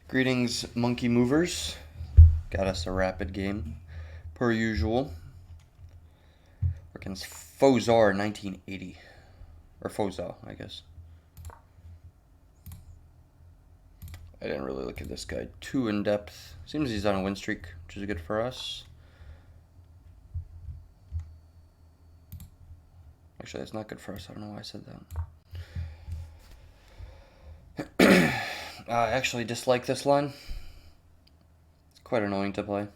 Greetings, monkey movers. Got us a rapid game, per usual. Against Fozar 1980. Or Fozar, I guess. I didn't really look at this guy too in depth. Seems he's on a win streak, which is good for us. Actually, that's not good for us. I don't know why I said that. I actually dislike this line. It's quite annoying to play.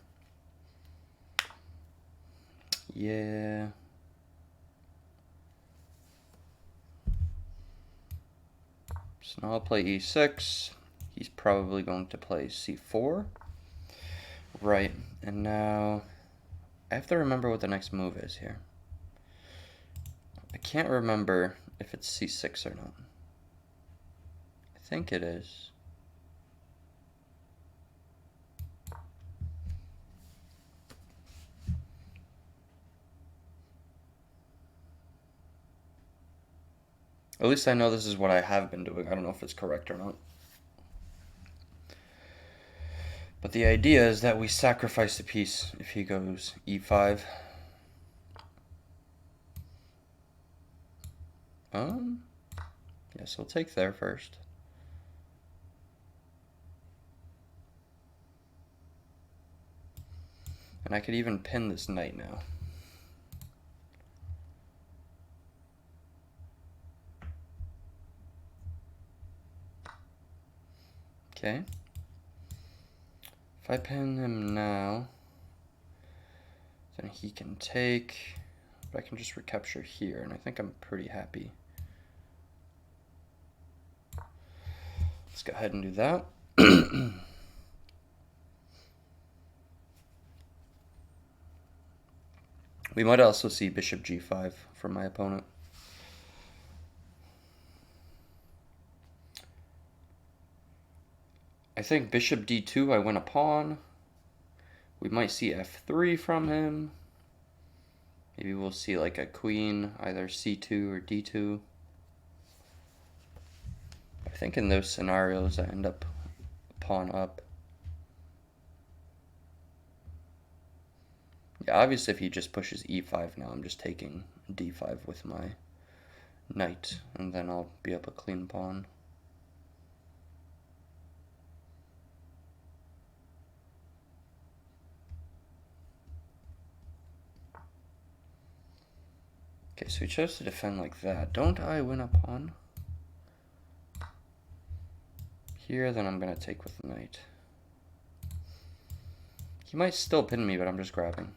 Yeah. So now I'll play e6. He's probably going to play c4. Right, and now I have to remember what the next move is here. I can't remember if it's c6 or not. I think it is. At least I know this is what I have been doing. I don't know if it's correct or not. But the idea is that we sacrifice a piece if he goes e5. Yes, we'll take there first. And I could even pin this knight now. Okay. If I pin him now, then he can take, but I can just recapture here, and I think I'm pretty happy. Let's go ahead and do that. We might also see bishop g5 from my opponent. I think bishop d2, I win a pawn. We might see f3 from him. Maybe we'll see like a queen, either c2 or d2. I think in those scenarios I end up pawn up. Yeah, obviously if he just pushes e5 now, I'm just taking d5 with my knight, and then I'll be up a clean pawn. Okay, so he chose to defend like that. Don't I win a pawn? Here, then I'm going to take with the knight. He might still pin me, but I'm just grabbing.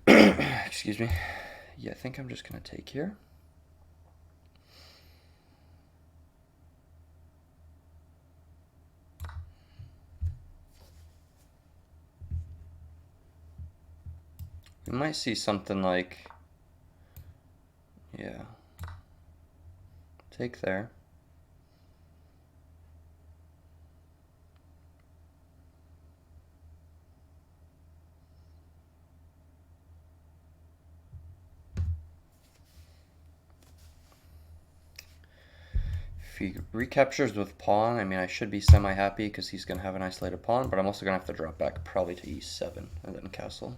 Excuse me. Yeah, I think I'm just going to take here. We might see something like, yeah, take there. If he recaptures with pawn, I mean, I should be semi-happy because he's going to have an isolated pawn, but I'm also going to have to drop back probably to e7 and then castle.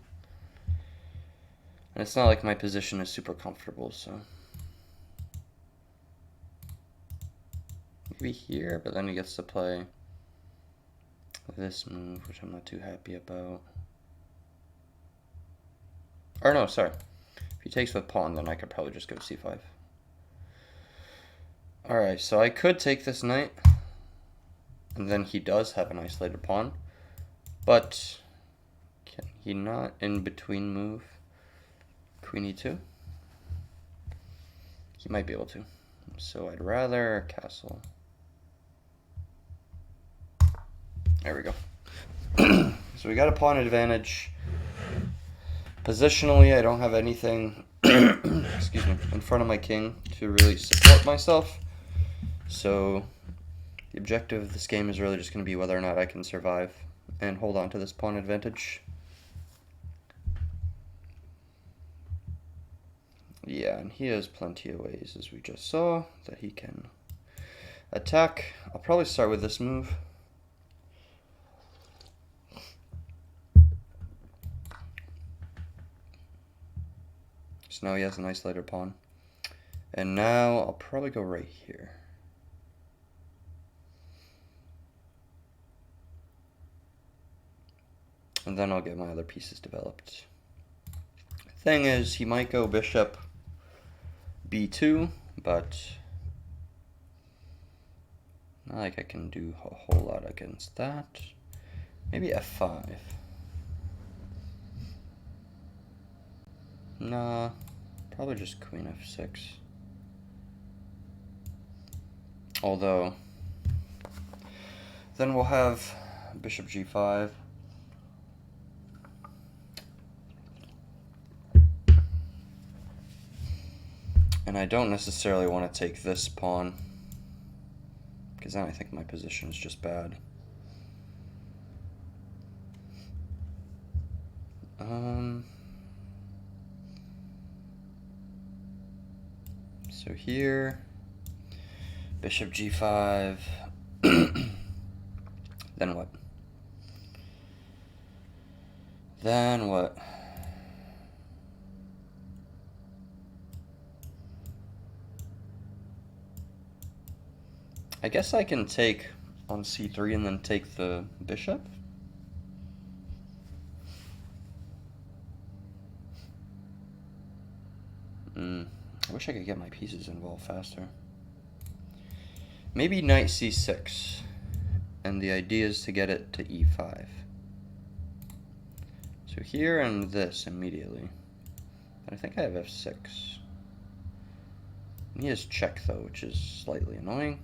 And it's not like my position is super comfortable, so maybe here, but then he gets to play this move, which I'm not too happy about. Or no, sorry. If he takes with pawn, then I could probably just go c5. Alright, so I could take this knight, and then he does have an isolated pawn, but can he not in between move queen e2? He might be able to. So I'd rather castle. There we go. So we got a pawn advantage. Positionally, I don't have anything excuse me, in front of my king to really support myself. So the objective of this game is really just going to be whether or not I can survive and hold on to this pawn advantage. Yeah, and he has plenty of ways, as we just saw, that he can Attack, I'll probably start with this move. So now he has an isolated pawn. And now I'll probably go right here. And then I'll get my other pieces developed. Thing is, he might go bishop b2, but not like I can do a whole lot against that. Maybe f5. Nah, probably just queen f6. Although, then we'll have bishop g5. And I don't necessarily want to take this pawn, because then I think my position is just bad. So here, bishop g5, then what? Then what? I guess I can take on c3 and then take the bishop. I wish I could get my pieces involved faster. Maybe knight c6, and the idea is to get it to e5. So here and this immediately. But I think I have f6. And he has check though, which is slightly annoying.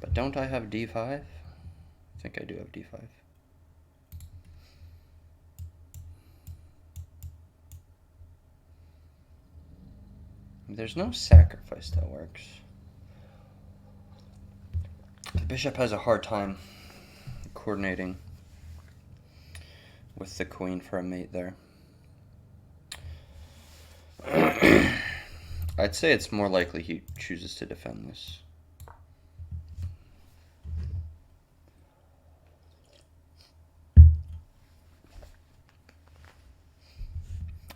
But don't I have d5? I think I do have d5. There's no sacrifice that works. The bishop has a hard time coordinating with the queen for a mate there. I'd say it's more likely he chooses to defend this.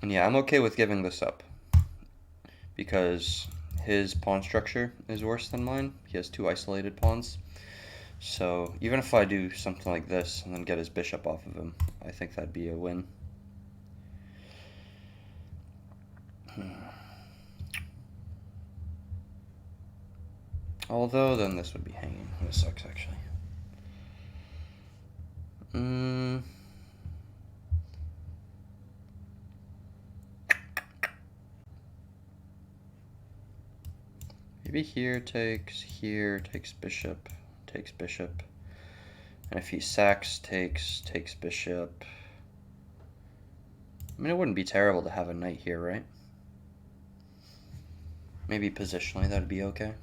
And yeah, I'm okay with giving this up, because his pawn structure is worse than mine. He has 2 isolated pawns. So even if I do something like this and then get his bishop off of him, I think that'd be a win. Although then this would be hanging. This sucks actually. Maybe here takes bishop, takes bishop. And if he sacks, takes bishop. I mean, it wouldn't be terrible to have a knight here, right? Maybe positionally that'd be okay.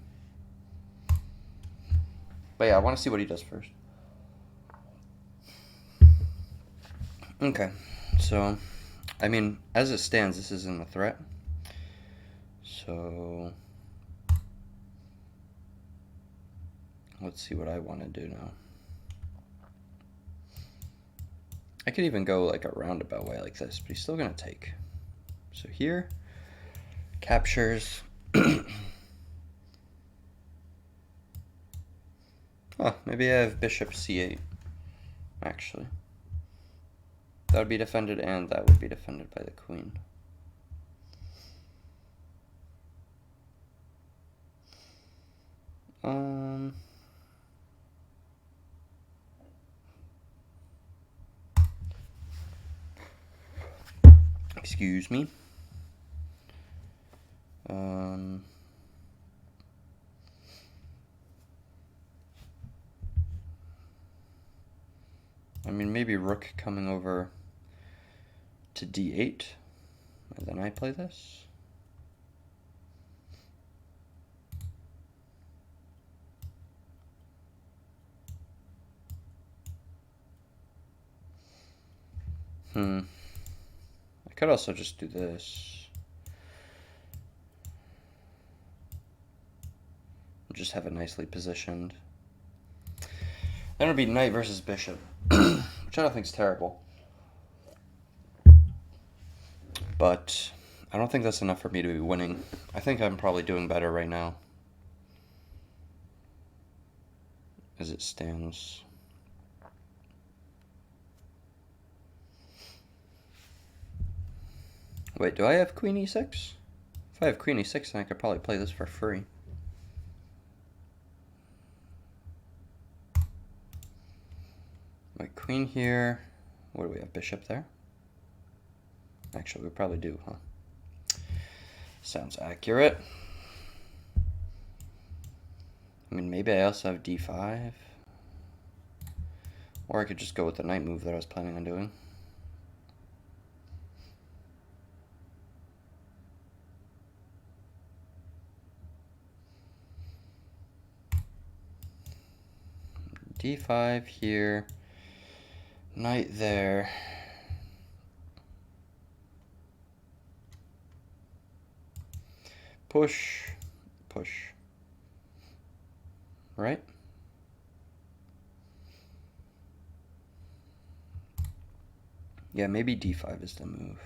But yeah, I want to see what he does first. Okay, so, I mean, as it stands, this isn't a threat. So, let's see what I want to do now. I could even go like a roundabout way like this, but he's still going to take. So here, captures. Oh, maybe I have bishop c8, actually. That would be defended, and that would be defended by the queen. Excuse me. I mean, maybe rook coming over to d8, and then I play this. I could also just do this. just have it nicely positioned. Then it'll be knight versus bishop, which I don't think is terrible. But I don't think that's enough for me to be winning. I think I'm probably doing better right now, as it stands. Wait, do I have queen e6? If I have queen e6, then I could probably play this for free. My queen here. What do we have? Bishop there? Actually, we probably do, huh? Sounds accurate. I mean, maybe I also have d5. Or I could just go with the knight move that I was planning on doing. d5 here. Knight there. Push. Push. Right? Yeah, maybe d5 is the move.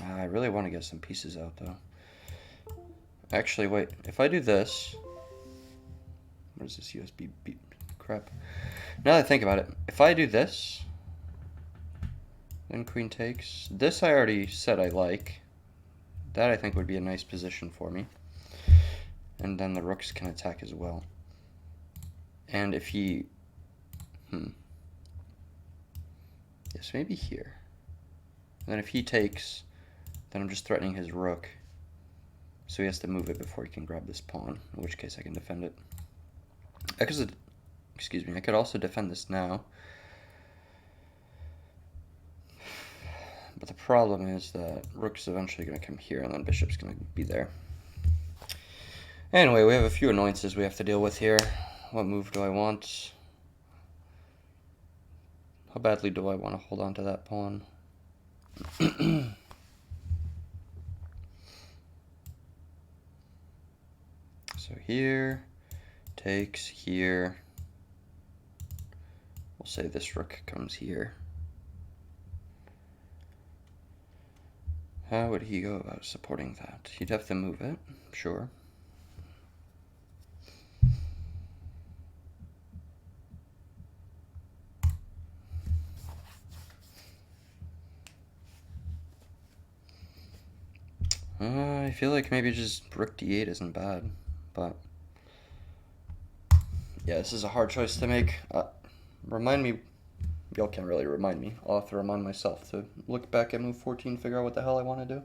I really want to get some pieces out, though. Actually, wait. If I do this... What is this USB beep? Crap. Now that I think about it, if I do this, then queen takes. This I already said I like. That I think would be a nice position for me. And then the rooks can attack as well. And if he... Yes, maybe here. And then if he takes, then I'm just threatening his rook. So he has to move it before he can grab this pawn, in which case I can defend it. Excuse me, I could also defend this now. But the problem is that rook's eventually going to come here, and then bishop's going to be there. Anyway, we have a few annoyances we have to deal with here. What move do I want? How badly do I want to hold on to that pawn? So here, takes here. We'll say this rook comes here. How would he go about supporting that? He'd have to move it, sure. I feel like maybe just rook d8 isn't bad, but yeah, this is a hard choice to make. Remind me, y'all can't really remind me. I'll have to remind myself to look back at move 14, figure out what the hell I want to do.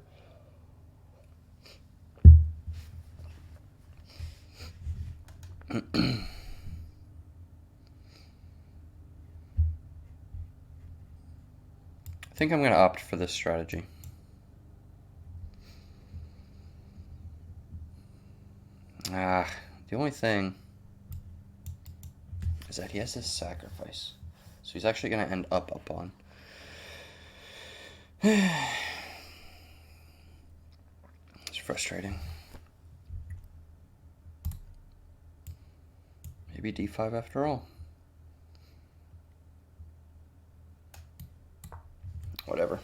I think I'm going to opt for this strategy. The only thing is that he has this sacrifice. So he's actually going to end up a pawn. It's frustrating. Maybe d5 after all. Whatever.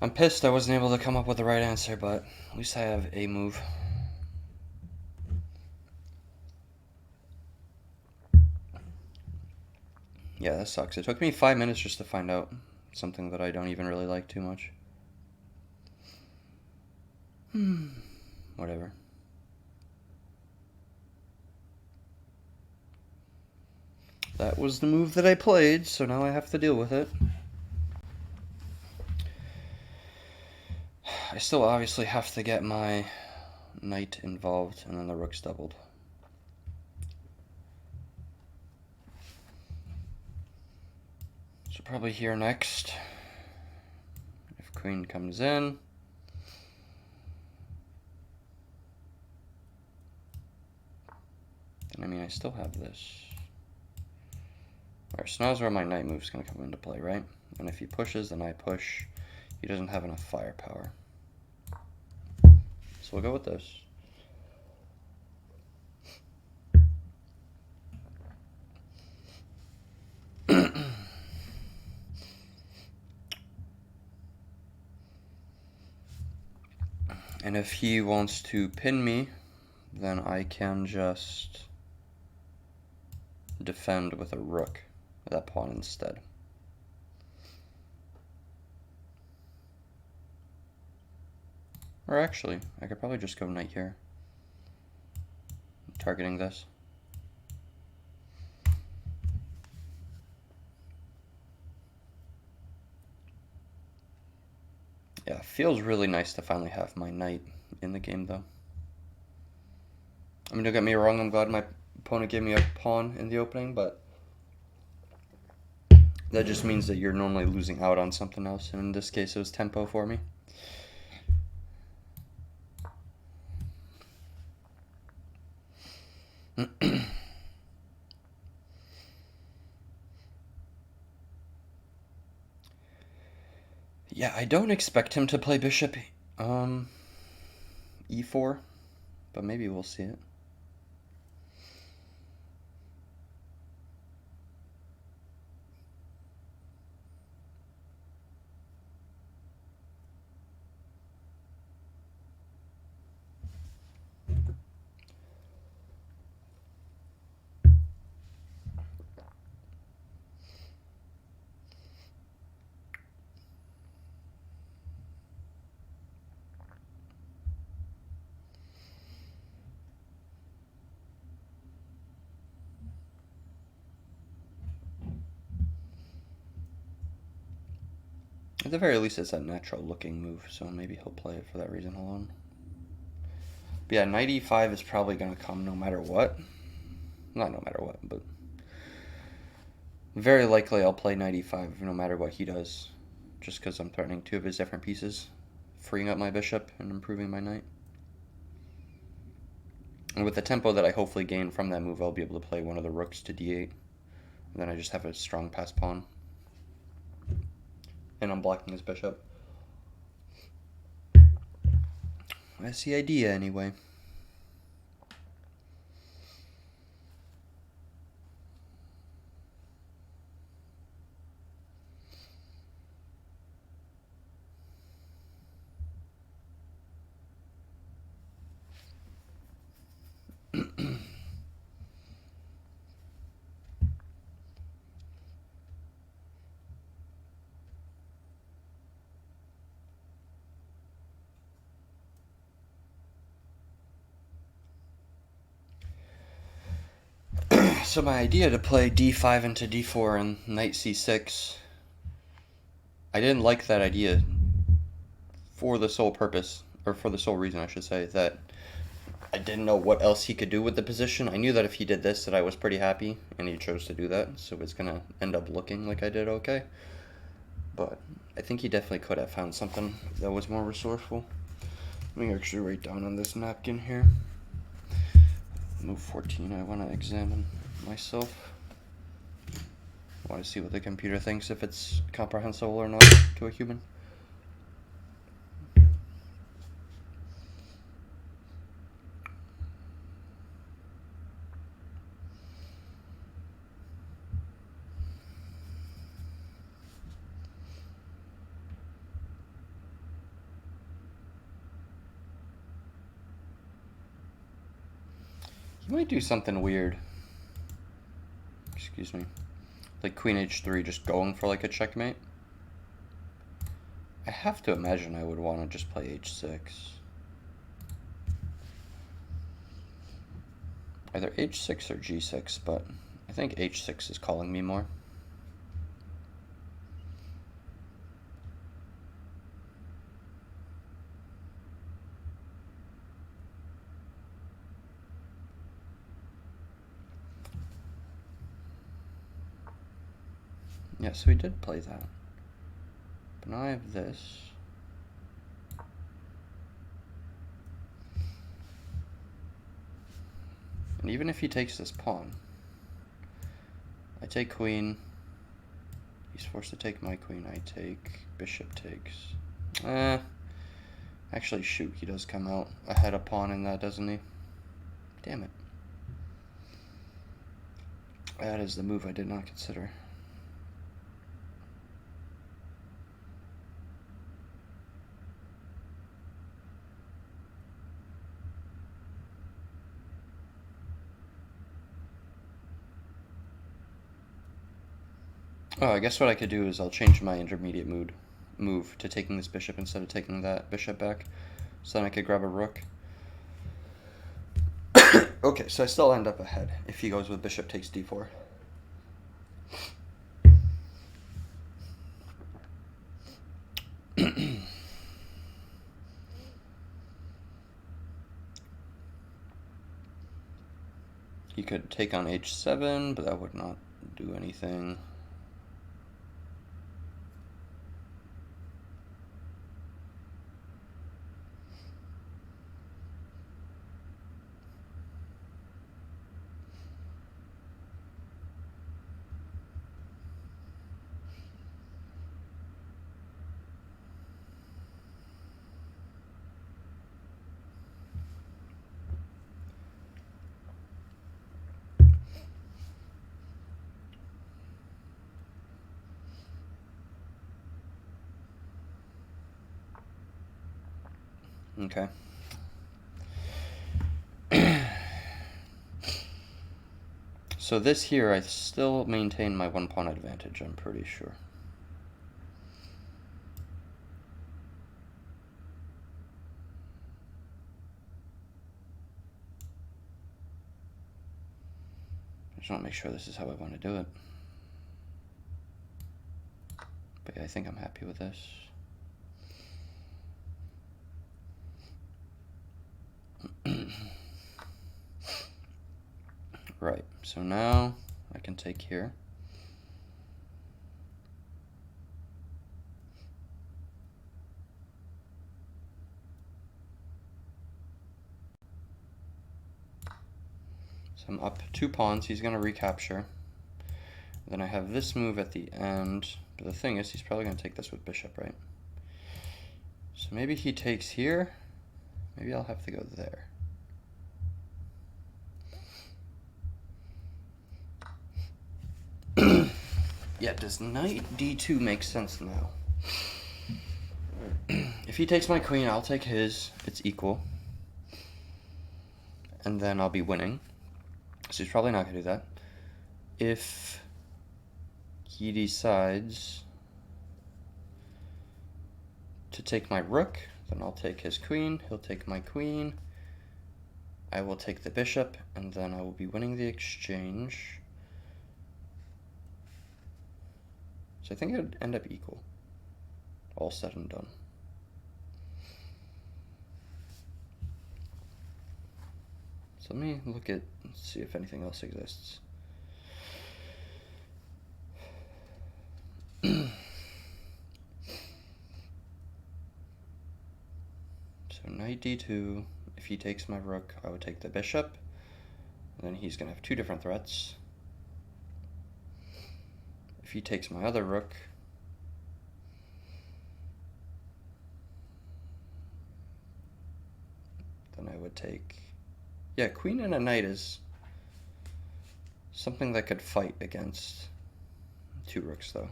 I'm pissed I wasn't able to come up with the right answer, but at least I have a move. Yeah, that sucks. It took me 5 minutes just to find out something that I don't even really like too much. Whatever. That was the move that I played, so now I have to deal with it. I still obviously have to get my knight involved, and then the rook's doubled. So probably here next. If queen comes in. And I mean, I still have this. Alright, so now's where my knight move's going to come into play, right? And if he pushes, then I push. He doesn't have enough firepower. So we'll go with this. And if he wants to pin me, then I can just defend with a rook with that pawn instead. Or actually, I could probably just go knight here, targeting this. Yeah, it feels really nice to finally have my knight in the game, though. I mean, don't get me wrong, I'm glad my opponent gave me a pawn in the opening, but that just means that you're normally losing out on something else, and in this case it was tempo for me. Yeah, I don't expect him to play bishop e4, but maybe we'll see it. At the very least, it's a natural looking move, so maybe he'll play it for that reason alone. But yeah, knight e5 is probably going to come no matter what. Not no matter what, but very likely I'll play knight e5 no matter what he does, just because I'm threatening two of his different pieces, freeing up my bishop and improving my knight. And with the tempo that I hopefully gain from that move, I'll be able to play one of the rooks to d8. And then I just have a strong pass pawn. And I'm blocking his bishop. That's the idea, anyway. So my idea to play d5 into d4 and knight c6, I didn't like that idea for the sole purpose, or for the sole reason I should say, that I didn't know what else he could do with the position. I knew that if he did this that I was pretty happy, and he chose to do that, so it's going to end up looking like I did okay. But I think he definitely could have found something that was more resourceful. Let me actually write down on this napkin here. Move 14, I want to examine myself. I want to see what the computer thinks, if it's comprehensible or not to a human. He might do something weird. Excuse me. Like queen h3, just going for like a checkmate. I have to imagine I would want to just play h6. Either h6 or g6, but I think h6 is calling me more. Yeah, so he did play that. But now I have this. And even if he takes this pawn, I take queen. He's forced to take my queen. I take, bishop takes. Actually, shoot, he does come out ahead of pawn in that, doesn't he? Damn it. That is the move I did not consider. Oh, I guess what I could do is I'll change my intermediate move to taking this bishop instead of taking that bishop back. So then I could grab a rook. Okay, so I still end up ahead if he goes with bishop takes d4. He could take on h7, but that would not do anything. Okay. So this here, I still maintain my one pawn advantage, I'm pretty sure. I just want to make sure this is how I want to do it. But yeah, I think I'm happy with this. Right, so now I can take here. So I'm up 2 pawns, he's going to recapture. Then I have this move at the end, but the thing is he's probably going to take this with bishop, right? So maybe he takes here, maybe I'll have to go there. Yeah, does knight d2 make sense now? If he takes my queen, I'll take his. It's equal. And then I'll be winning. So he's probably not going to do that. If he decides to take my rook, then I'll take his queen. He'll take my queen. I will take the bishop, and then I will be winning the exchange. So I think it would end up equal, all said and done. So let me look at, see if anything else exists. So knight d2, if he takes my rook, I would take the bishop, and then he's going to have 2 different threats. If he takes my other rook, then I would take... Yeah, queen and a knight is something that could fight against 2 rooks, though,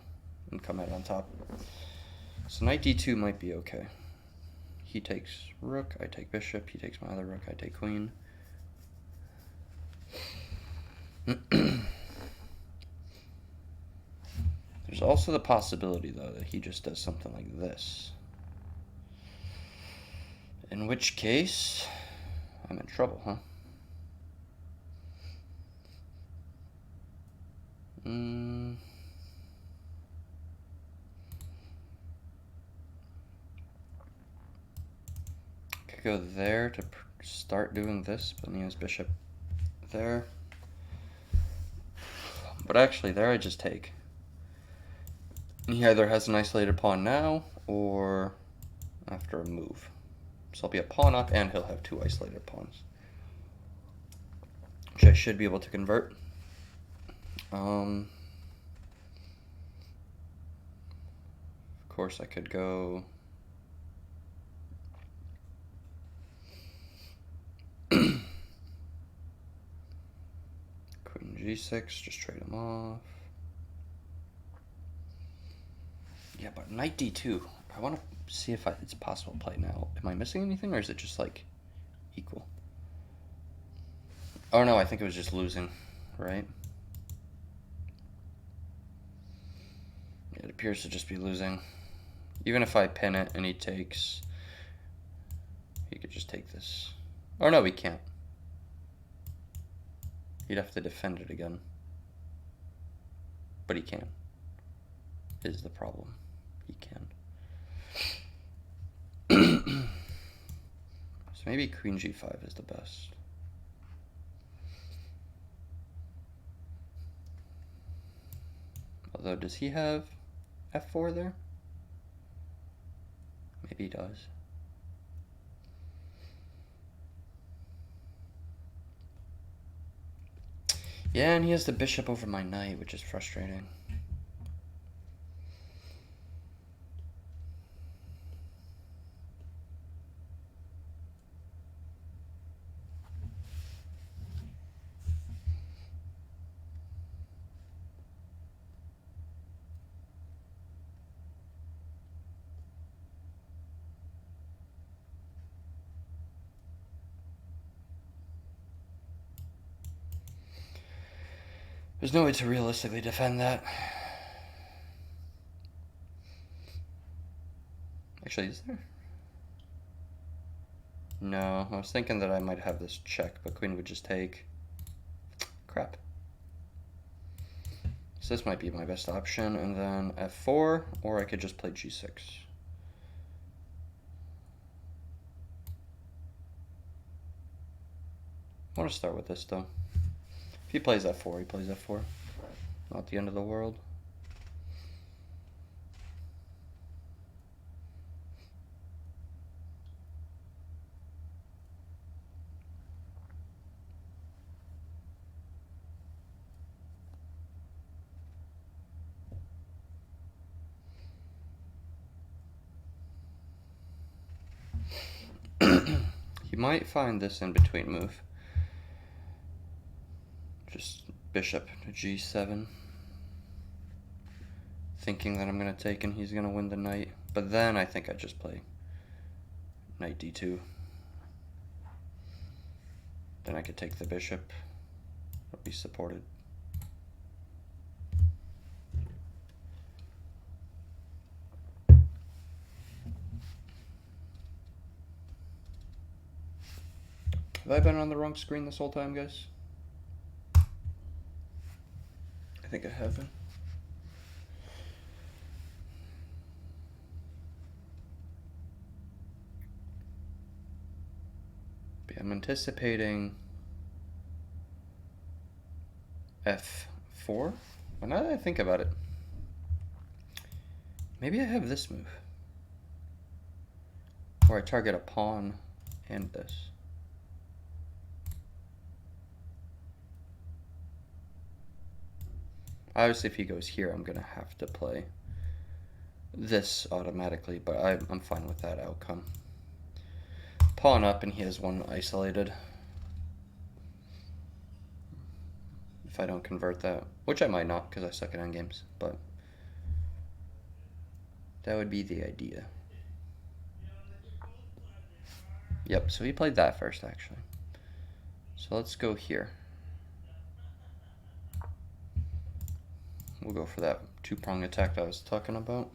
and come out on top. So knight d2 might be okay. He takes rook, I take bishop, he takes my other rook, I take queen. There's also the possibility, though, that he just does something like this. In which case, I'm in trouble, huh? Could go there to start doing this, but then he has bishop there. But actually, there I just take. He either has an isolated pawn now, or after a move. So I'll be a pawn up, and he'll have 2 isolated pawns, which I should be able to convert. Of course, I could go g6, just trade him off. Yeah, but knight d2. I want to see if it's possible to play now. Am I missing anything, or is it just like equal? Oh no, I think it was just losing, right? It appears to just be losing. Even if I pin it and he takes, he could just take this. Oh no, he can't. He'd have to defend it again. But he can. Is the problem. He can. So maybe queen g5 is the best. Although, does he have f4 there? Maybe he does. Yeah, and he has the bishop over my knight, which is frustrating. There's no way to realistically defend that. Actually, is there? No, I was thinking that I might have this check, but queen would just take. Crap. So this might be my best option, and then f4, or I could just play g6. I want to start with this, though. If he plays f4, he plays f4. Not the end of the world. He might find this in between move. Just bishop to g7. Thinking that I'm going to take and he's going to win the knight. But then I think I just play knight d2. Then I could take the bishop. It'll be supported. Have I been on the wrong screen this whole time, guys? I think I have been. But I'm anticipating f4. Well, now that I think about it, maybe I have this move. Or I target a pawn and this. Obviously, if he goes here, I'm going to have to play this automatically, but I'm fine with that outcome. Pawn up, and he has one isolated. If I don't convert that, which I might not because I suck at endgames, but that would be the idea. Yep, so he played that first, actually. So let's go here. We'll go for that two-prong attack that I was talking about.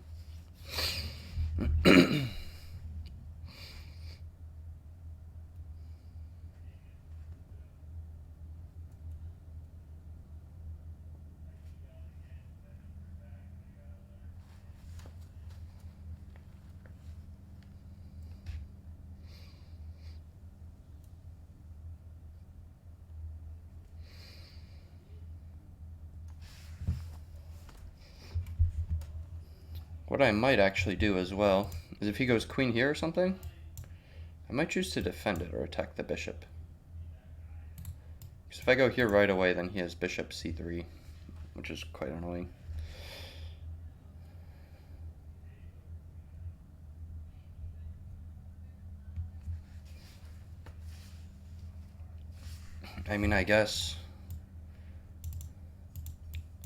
What I might actually do as well is if he goes queen here or something, I might choose to defend it or attack the bishop. Because if I go here right away, then he has bishop c3, which is quite annoying. I mean, I guess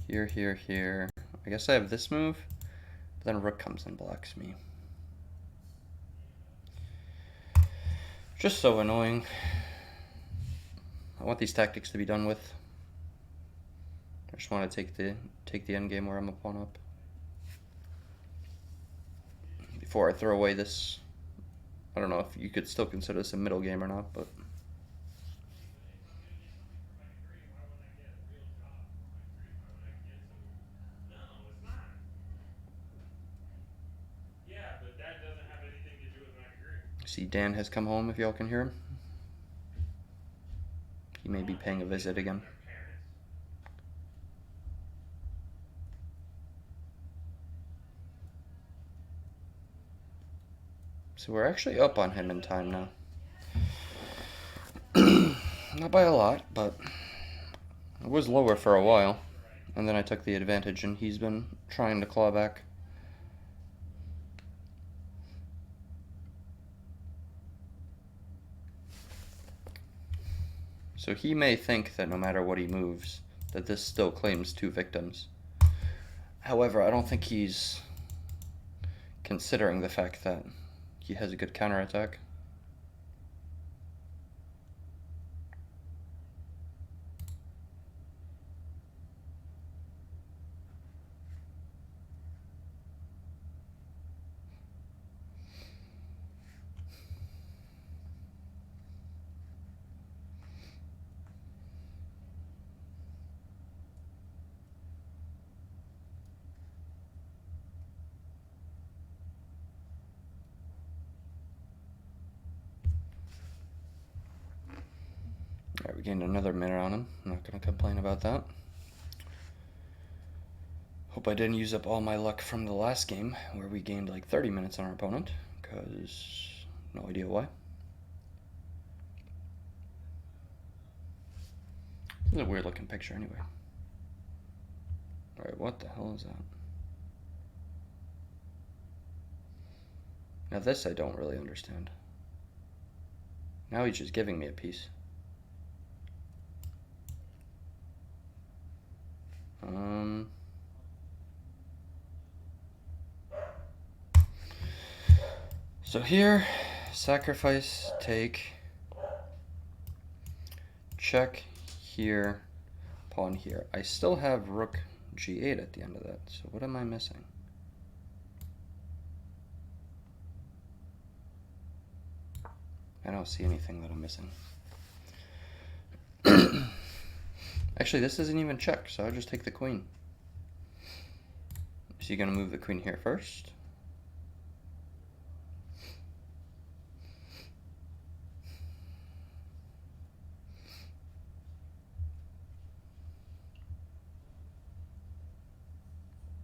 Here, here, here. I guess I have this move, but then rook comes and blocks me. Just so annoying. I want these tactics to be done with. I just want to take the end game where I'm a pawn up. Before I throw away this, I don't know if you could still consider this a middle game or not, but see Dan has come home if y'all can hear him. He may be paying a visit again. So we're actually up on him in time now. Not by a lot, but it was lower for a while. And then I took the advantage and he's been trying to claw back. So he may think that no matter what he moves, that this still claims 2 victims. However, I don't think he's considering the fact that he has a good counterattack. Alright, we gained another minute on him. I'm not going to complain about that. Hope I didn't use up all my luck from the last game, where we gained like 30 minutes on our opponent, because no idea why. This is a weird looking picture anyway. Alright, what the hell is that? Now this I don't really understand. Now he's just giving me a piece. So here, sacrifice, take, check here, pawn here. I still have rook g8 at the end of that, so what am I missing? I don't see anything that I'm missing. Actually, this isn't even check, so I'll just take the queen. So you're going to move the queen here first.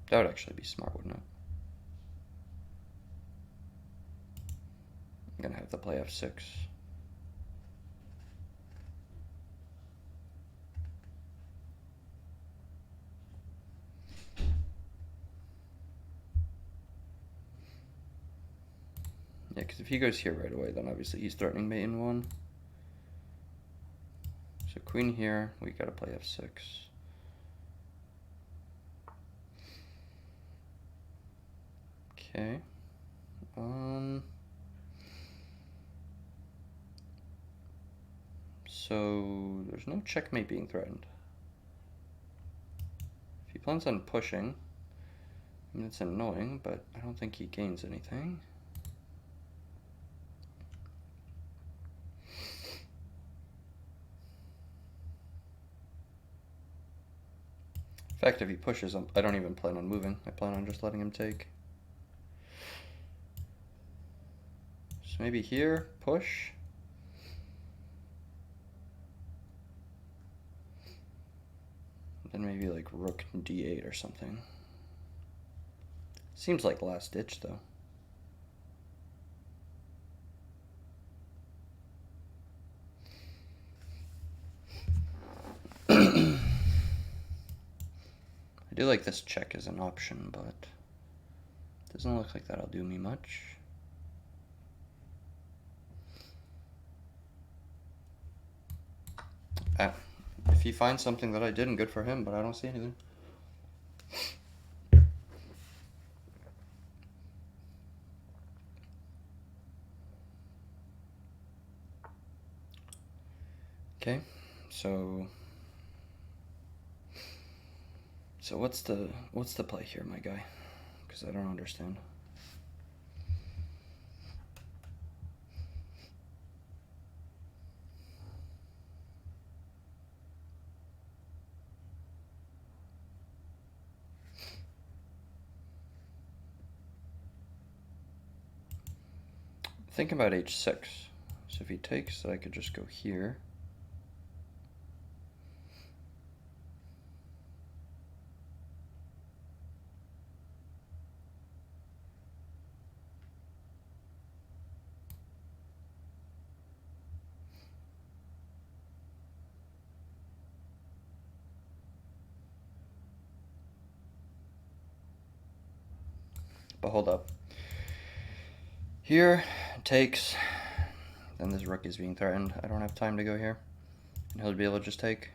That would actually be smart, wouldn't it? I'm going to have to play f6. Yeah, because if he goes here right away, then obviously he's threatening mate in 1. So queen here, we got to play f6. Okay. So there's no checkmate being threatened. If he plans on pushing, I mean, it's annoying, but I don't think he gains anything. In fact, if he pushes, I don't even plan on moving. I plan on just letting him take. So maybe here, push. Then maybe like rook d8 or something. Seems like last ditch though. I do like this check as an option, but it doesn't look like that'll do me much. If he finds something that I didn't, good for him, but I don't see anything. Okay, so what's the play here, my guy? Because I don't understand. Thinking about h6. So if he takes, I could just go here. But hold up. Here, takes. Then this rook is being threatened. I don't have time to go here. And he'll be able to just take.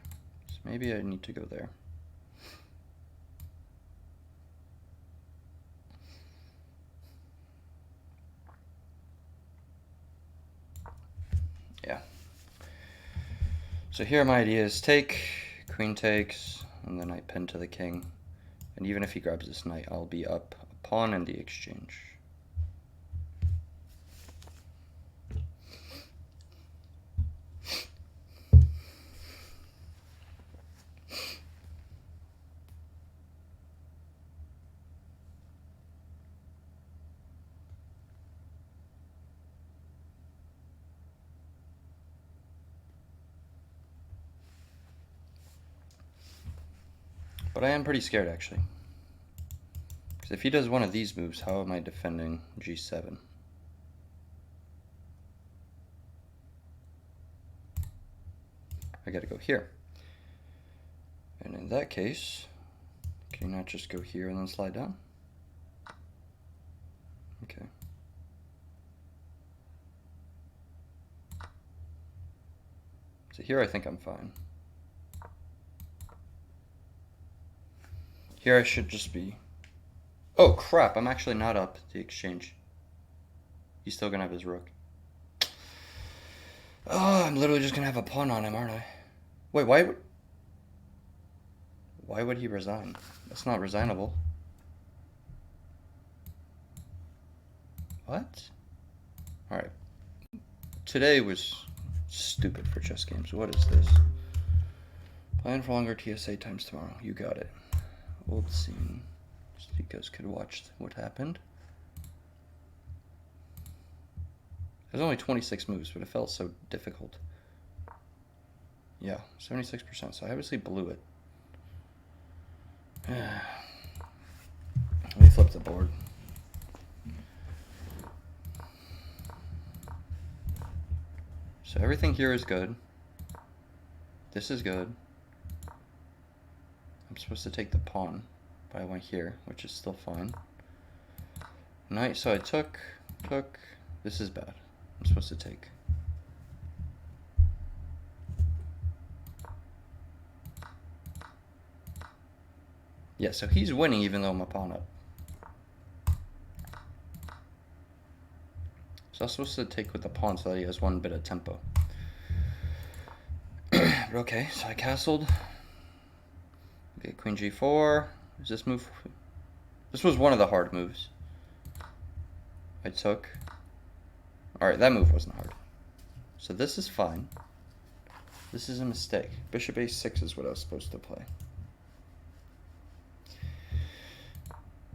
So maybe I need to go there. Yeah. So here my idea is take, queen takes, and then I pin to the king. And even if he grabs this knight, I'll be up a pawn in the exchange. But I am pretty scared, actually. Because if he does one of these moves, how am I defending g7? I gotta go here. And in that case, can you not just go here and then slide down? Okay. So here I think I'm fine. Here I should just be... Oh crap, I'm actually not up the exchange. He's still gonna have his rook. Oh, I'm literally just gonna have a pawn on him, aren't I? Wait, why would he resign? That's not resignable. What? Alright. Today was stupid for chess games. What is this? Plan for longer TSA times tomorrow. You got it. Old scene. So you guys could watch what happened. There's only 26 moves, but it felt so difficult. Yeah, 76%, so I obviously blew it. Let me flip the board. So everything here is good. This is good. I'm supposed to take the pawn, but I went here, which is still fine. Knight, so I took. This is bad. I'm supposed to take. Yeah, so he's winning even though I'm a pawn up. So I'm supposed to take with the pawn so that he has one bit of tempo. Okay, so I castled. Okay, queen g4. Is this move? This was one of the hard moves. I took. Alright, that move wasn't hard. So this is fine. This is a mistake. Bishop a6 is what I was supposed to play.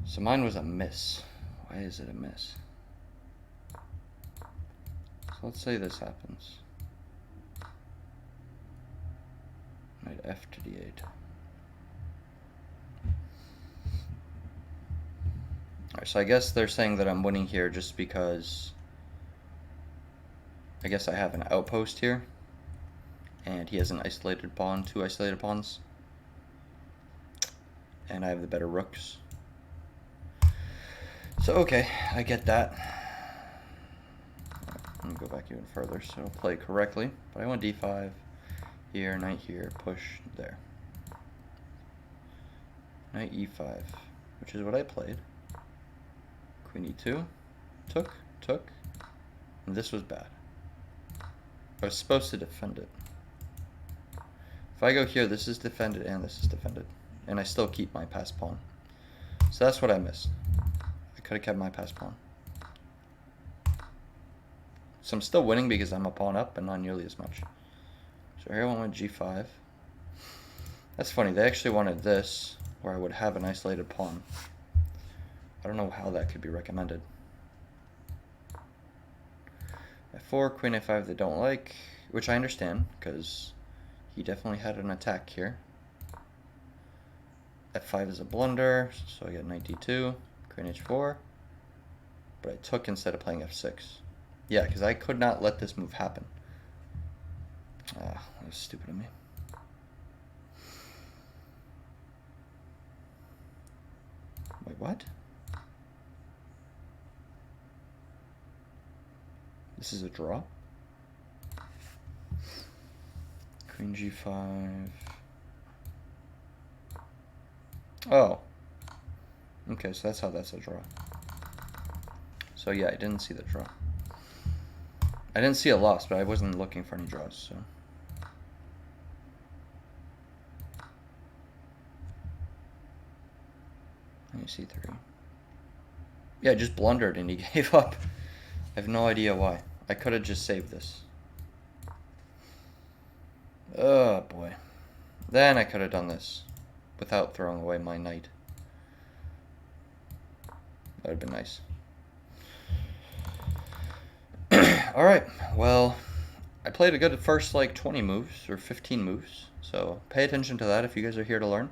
So mine was a miss. Why is it a miss? So let's say this happens. Knight f to d8. Alright, so I guess they're saying that I'm winning here just because I guess I have an outpost here. And he has an isolated pawn, 2 isolated pawns. And I have the better rooks. So okay, I get that. Let me go back even further so I'll play correctly. But I went d5, here, knight here, push there. Knight e5, which is what I played. Queen e2, took, and this was bad. I was supposed to defend it. If I go here, this is defended and this is defended, and I still keep my passed pawn. So that's what I missed. I could have kept my passed pawn. So I'm still winning because I'm a pawn up, but not nearly as much. So here I went with g5. That's funny, they actually wanted this, where I would have an isolated pawn. I don't know how that could be recommended. F4, queen a5 they don't like, which I understand, because he definitely had an attack here. F5 is a blunder, so I get knight d2, queen h4, but I took instead of playing f6. Yeah, because I could not let this move happen. Ah, that was stupid of me. Wait, what? This is a draw? Queen g5. Oh. Okay, so that's how that's a draw. So yeah, I didn't see the draw. I didn't see a loss, but I wasn't looking for any draws, so. Let me see 3. Yeah, I just blundered and he gave up. I have no idea why. I could have just saved this. Oh boy. Then I could have done this without throwing away my knight. That would have been nice. Alright, well, I played a good first like 20 moves or 15 moves, so pay attention to that if you guys are here to learn.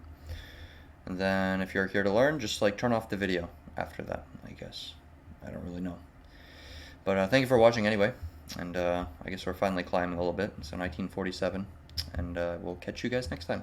And then if you're here to learn, just like turn off the video after that, I guess. I don't really know. But thank you for watching anyway, and I guess we're finally climbing a little bit, so 1947, and we'll catch you guys next time.